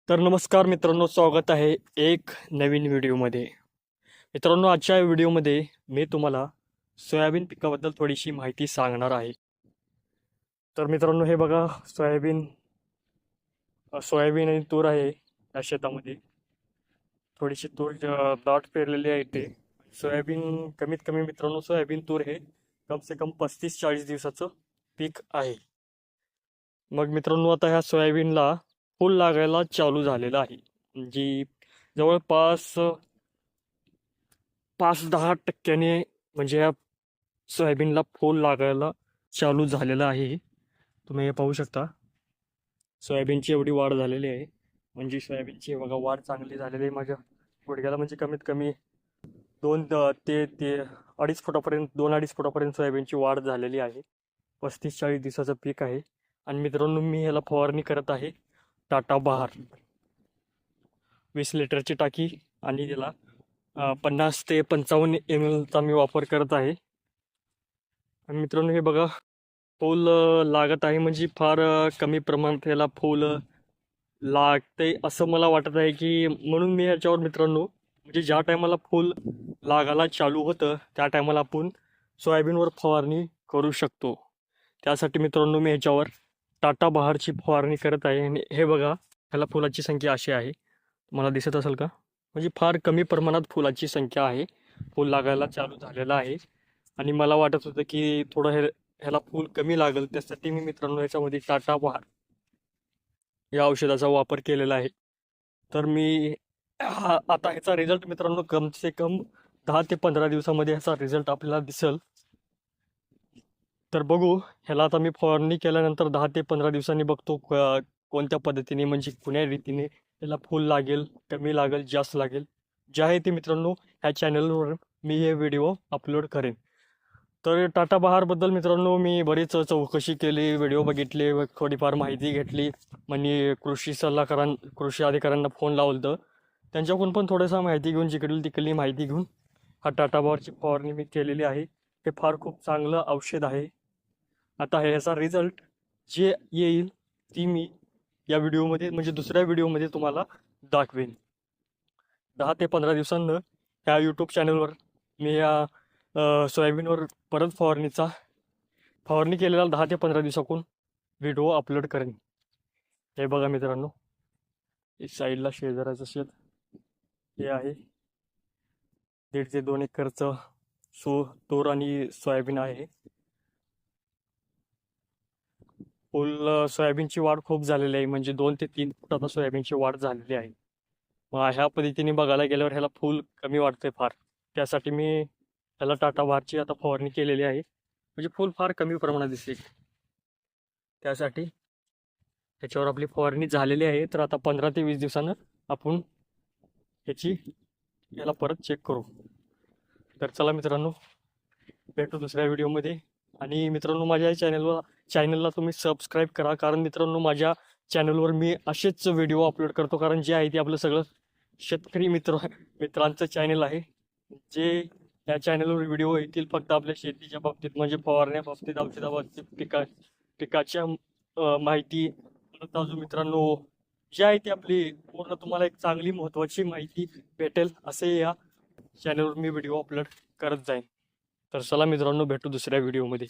तर नमस्कार मित्रांनो, स्वागत आहे एक नवीन व्हिडिओमध्ये. मित्रांनो, आजच्या व्हिडिओमध्ये मी तुम्हाला सोयाबीन पिकाबद्दल थोडीशी माहिती सांगणार आहे. तर मित्रांनो, हे बघा सोयाबीन आणि तूर आहे या शेतामध्ये. थोडीशी तूर दाट पेरलेली आहे ते. सोयाबीन कमीत कमी मित्रांनो, सोयाबीन तूर हे कम से कम 35-40 दिवसाचं पीक आहे. मग मित्रांनो, आता ह्या सोयाबीनला फूल लागायला चालू झालेलं आहे. जी जवळपास 5-10% म्हणजे या सोयाबीनला फूल लागायला चालू झालेलं आहे. तुम्ही हे पाहू शकता, सोयाबीनची एवढी वाढ झालेली आहे. म्हणजे सोयाबीनची बघा वाढ चांगली झालेली आहे. माझ्या गुडघ्याला म्हणजे कमीत कमी 2 ते 2.5 फुटापर्यंत 2-2.5 फुटापर्यंत सोयाबीनची वाढ झालेली आहे. 35-40 दिवसाचं पीक आहे. आणि मित्रांनो, मी ह्याला फवारणी करत आहे टाटा बहार 20 लिटरची टाकी, आणि त्याला 50 ते 55 ml चा मी वापर करत आहे. आणि मित्रांनो, हे बघा फूल लागत आहे. म्हणजे फार कमी प्रमाणात याला फूल लागते असं मला वाटत आहे, की म्हणून मी ह्याच्यावर मित्रांनो, म्हणजे ज्या टायमाला फूल लागायला चालू होतं त्या टायमाला आपण सोयाबीनवर फवारणी करू शकतो. त्यासाठी मित्रांनो, मी ह्याच्यावर टाटा बहारची फवारणी करत आहे. आणि हे बघा, ह्याला फुलाची संख्या अशी आहे, तुम्हाला दिसत असेल का? म्हणजे फार कमी प्रमाणात फुलाची संख्या आहे. फूल लागायला चालू झालेलं आहे. आणि मला वाटत होतं की थोडं ह्याला फूल कमी लागेल, त्यासाठी मी मित्रांनो ह्याच्यामध्ये टाटा बहार या औषधाचा वापर केलेला आहे. तर मी आता ह्याचा रिझल्ट मित्रांनो, कम से कम 10 ते 15 दिवसामध्ये ह्याचा रिझल्ट आपल्याला दिसेल. तर बघू, ह्याला आता मी फवारणी केल्यानंतर 10 ते 15 दिवसांनी बघतो कोणत्या पद्धतीने, म्हणजे कुण्या रीतीने त्याला फूल लागेल, कमी लागेल, जास्त लागेल. जे आहे ते मित्रांनो ह्या चॅनलवर मी हे व्हिडिओ अपलोड करेन. तर टाटा बहारबद्दल मित्रांनो मी बरीच चौकशी केली, व्हिडिओ बघितले व थोडीफार माहिती घेतली. म्हणजे कृषी अधिकाऱ्यांना फोन लावलं तर त्यांच्याकडून पण थोडंसं माहिती घेऊन, जिकडली तिकडली माहिती घेऊन हा टाटा बहारची फवारणी मी केलेली आहे. हे फार खूप चांगलं औषध आहे. आता ह्याचा रिझल्ट जे येईल ती मी या व्हिडिओमध्ये, म्हणजे दुसऱ्या व्हिडिओमध्ये तुम्हाला दाखवेन. 10 ते 15 दिवसांनं ह्या यूट्यूब चॅनलवर मी या सोयाबीनवर परत फवारणी केलेला 10 ते 15 दिवसाकून व्हिडिओ अपलोड करेन. हे बघा मित्रांनो, इस साईडला शेजाराचं शेत हे आहे. 1.5 ते 2 एकरचं तूर आणि सोयाबीन आहे. फुल सोयाबीनची वाढ खूप झालेली आहे. म्हणजे 2 ते 3 फूट आता सोयाबीनची वाढ झालेली आहे. मग ह्या पद्धतीने बघायला गेल्यावर ह्याला फूल कमी वाटतंय फार. त्यासाठी मी ह्याला टाटा बहारची आता फवारणी केलेली आहे. म्हणजे फूल फार कमी प्रमाणात दिसेल, त्यासाठी ह्याच्यावर आपली फवारणी झालेली आहे. तर आता 15 ते 20 दिवसानं आपण याला परत चेक करू. तर चला मित्रांनो, भेटू दुसऱ्या व्हिडिओमध्ये. आणि मित्रांनो, माझ्या चॅनलला तुम्ही सबस्क्राईब करा, कारण मित्रांनो माझ्या चॅनलवर मी असेच व्हिडिओ अपलोड करतो. कारण जे आहे ते आपलं सगळं शेतकरी मित्रांचं चॅनल आहे. जे या चॅनलवर व्हिडिओ येतील फक्त आपल्या शेतीच्या बाबतीत, म्हणजे फवारण्या बाबतीत, औषधाबाबतीत, पिकाच्या माहिती. परत अजून मित्रांनो, जे आहे ते आपली पूर्ण तुम्हाला एक चांगली महत्त्वाची माहिती भेटेल असे या चॅनलवर मी व्हिडिओ अपलोड करत जाईन. तर चला मित्रांनो, भेटू दुसऱ्या व्हिडिओमध्ये.